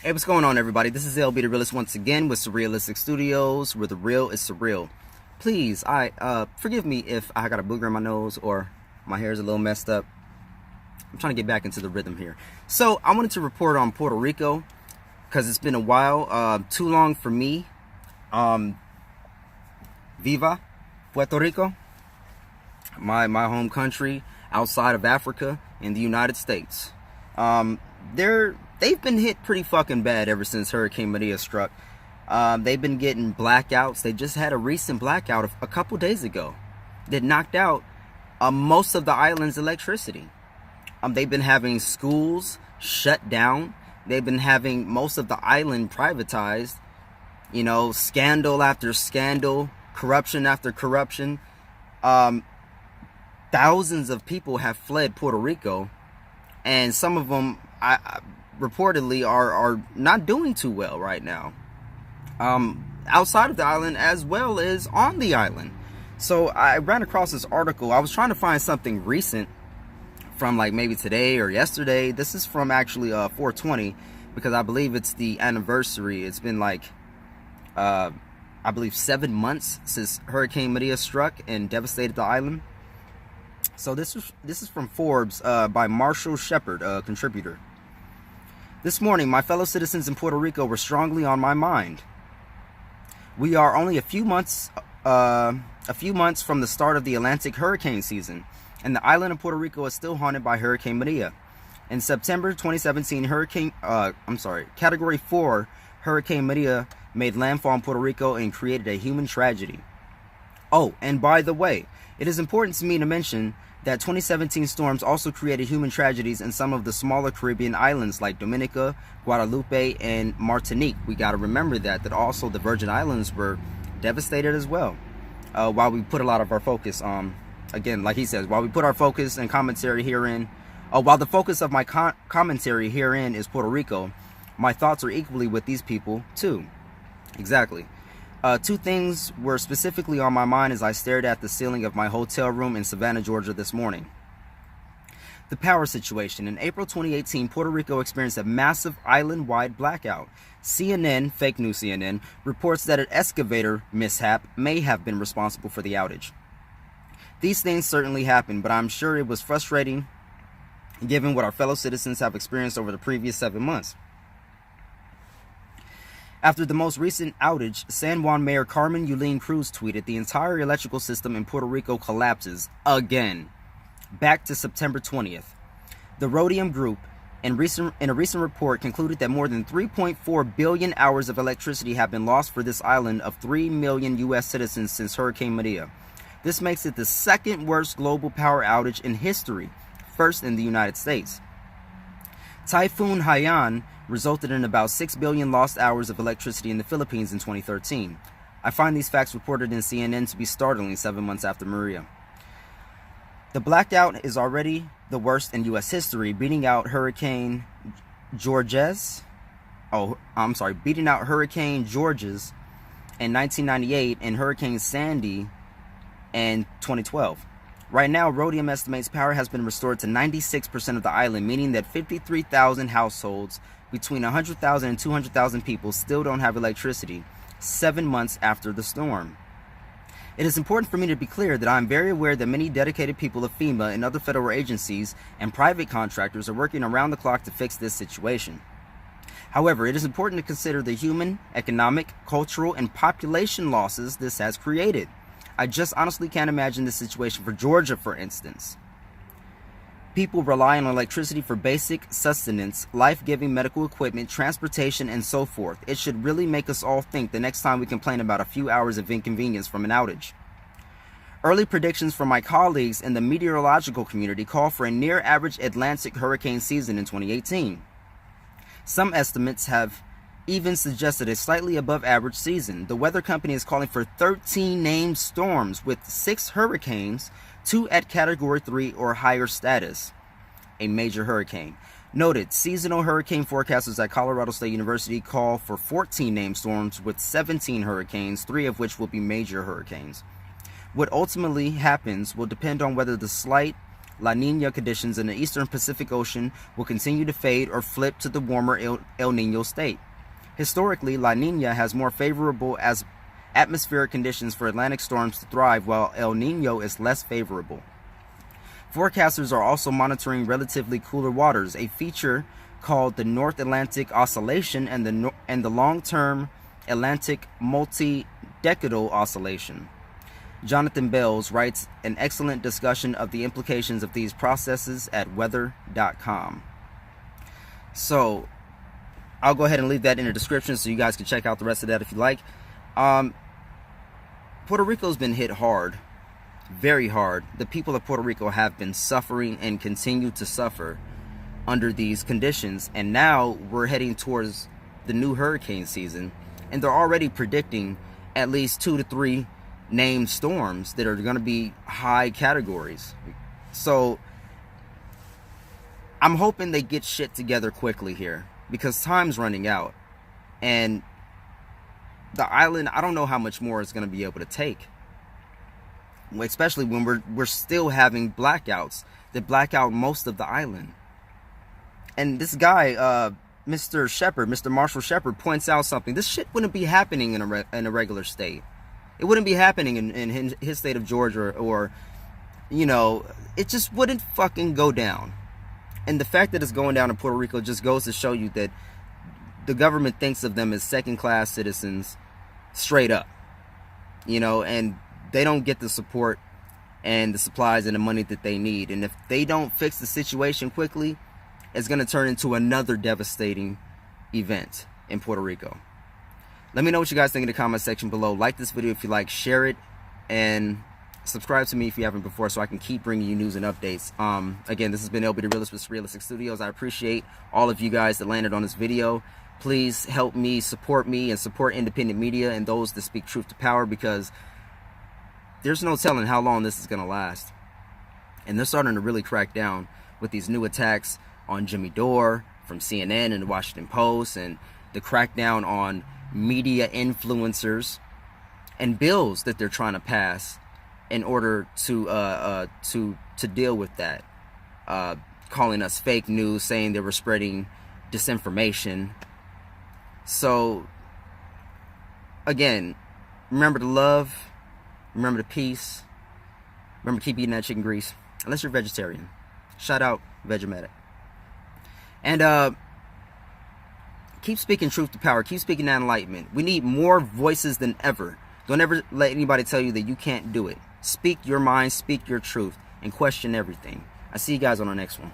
Hey, what's going on, everybody? This is LB the Realist once again with Surrealistic Studios, where the real is surreal. Please, forgive me if I got a booger in my nose or my hair is a little messed up. I'm trying to get back into the rhythm here. So I wanted to report on Puerto Rico because it's been a while, too long for me. Viva Puerto Rico, my home country outside of Africa in the United States. They've been hit pretty fucking bad ever since Hurricane Maria struck. They've been getting blackouts. They just had a recent blackout a couple days ago that knocked out most of the island's electricity. They've been having schools shut down. They've been having most of the island privatized. You know, scandal after scandal, corruption after corruption. Thousands of people have fled Puerto Rico, and some of them reportedly are not doing too well right now, outside of the island as well as on the island. So I ran across this article. I was trying to find something recent from like maybe today or yesterday. This is from actually 420, because I believe it's the anniversary. It's been like I believe 7 months since Hurricane Maria struck and devastated the island. So this is from Forbes by Marshall Shepard, a contributor. This morning, my fellow citizens in Puerto Rico were strongly on my mind. We are only a few months from the start of the Atlantic hurricane season, and the island of Puerto Rico is still haunted by Hurricane Maria. In September 2017, Category 4 Hurricane Maria made landfall in Puerto Rico and created a human tragedy. Oh, and by the way, it is important to me to mention that 2017 storms also created human tragedies in some of the smaller Caribbean islands like Dominica, Guadalupe, and Martinique. We got to remember that also the Virgin Islands were devastated as well. While we put a lot of our focus on, again, like he says, while we put our focus and commentary herein, while the focus of my commentary herein is Puerto Rico, my thoughts are equally with these people too. Exactly. Two things were specifically on my mind as I stared at the ceiling of my hotel room in Savannah, Georgia this morning. The power situation. In April 2018, Puerto Rico experienced a massive island-wide blackout. CNN, fake news CNN, reports that an excavator mishap may have been responsible for the outage. These things certainly happened, but I'm sure it was frustrating given what our fellow citizens have experienced over the previous 7 months. After the most recent outage, San Juan Mayor Carmen Yulín Cruz tweeted, "The entire electrical system in Puerto Rico collapses again." Back to September 20th. The Rhodium Group, in a recent report, concluded that more than 3.4 billion hours of electricity have been lost for this island of 3 million U.S. citizens since Hurricane Maria. This makes it the second worst global power outage in history, first in the United States. Typhoon Haiyan resulted in about 6 billion lost hours of electricity in the Philippines in 2013. I find these facts reported in CNN to be startling 7 months after Maria. The blackout is already the worst in U.S. history, beating out Hurricane Georges in 1998 and Hurricane Sandy in 2012. Right now, Rhodium estimates power has been restored to 96% of the island, meaning that 53,000 households, between 100,000 and 200,000 people, still don't have electricity 7 months after the storm. It is important for me to be clear that I am very aware that many dedicated people of FEMA and other federal agencies and private contractors are working around the clock to fix this situation. However, it is important to consider the human, economic, cultural, and population losses this has created. I just honestly can't imagine this situation for Georgia, for instance. People rely on electricity for basic sustenance, life-giving medical equipment, transportation, and so forth. It should really make us all think the next time we complain about a few hours of inconvenience from an outage. Early predictions from my colleagues in the meteorological community call for a near-average Atlantic hurricane season in 2018. Some estimates have even suggested a slightly above average season. The weather company is calling for 13 named storms with 6 hurricanes, 2 at Category 3 or higher status. A major hurricane. Noted, seasonal hurricane forecasters at Colorado State University call for 14 named storms with 17 hurricanes, 3 of which will be major hurricanes. What ultimately happens will depend on whether the slight La Nina conditions in the eastern Pacific Ocean will continue to fade or flip to the warmer El Nino state. Historically, La Nina has more favorable atmospheric conditions for Atlantic storms to thrive, while El Nino is less favorable. Forecasters are also monitoring relatively cooler waters, a feature called the North Atlantic Oscillation and the long-term Atlantic Multi-Decadal Oscillation. Jonathan Bells writes an excellent discussion of the implications of these processes at weather.com. So, I'll go ahead and leave that in the description so you guys can check out the rest of that if you like. Puerto Rico's been hit hard, very hard. The people of Puerto Rico have been suffering and continue to suffer under these conditions. And now we're heading towards the new hurricane season. And they're already predicting at least 2 to 3 named storms that are going to be high categories. So I'm hoping they get shit together quickly here, because time's running out. And the island, I don't know how much more it's going to be able to take, especially when we're still having blackouts that black out most of the island. And this guy, Mr. Marshall Shepard, points out something. This shit wouldn't be happening in a regular state. It wouldn't be happening in his state of Georgia, or, you know, it just wouldn't fucking go down. And the fact that it's going down in Puerto Rico just goes to show you that the government thinks of them as second-class citizens straight up, you know, and they don't get the support and the supplies and the money that they need. And if they don't fix the situation quickly, it's going to turn into another devastating event in Puerto Rico. Let me know what you guys think in the comment section below. Like this video if you like, share it, and subscribe to me if you haven't before so I can keep bringing you news and updates. Again, this has been LB the Realist with Realistic Studios. I appreciate all of you guys that landed on this video. Please help me, support and support independent media and those that speak truth to power, because there's no telling how long this is going to last. And they're starting to really crack down with these new attacks on Jimmy Dore from CNN and the Washington Post, and the crackdown on media influencers and bills that they're trying to pass in order to deal with that, calling us fake news, saying they were spreading disinformation. So again, remember to love, remember to peace, remember to keep eating that chicken grease, unless you're vegetarian. Shout out Vegemedic. And keep speaking truth to power. Keep speaking that enlightenment. We need more voices than ever. Don't ever let anybody tell you that you can't do it. Speak your mind, speak your truth, and question everything. I see you guys on our next one.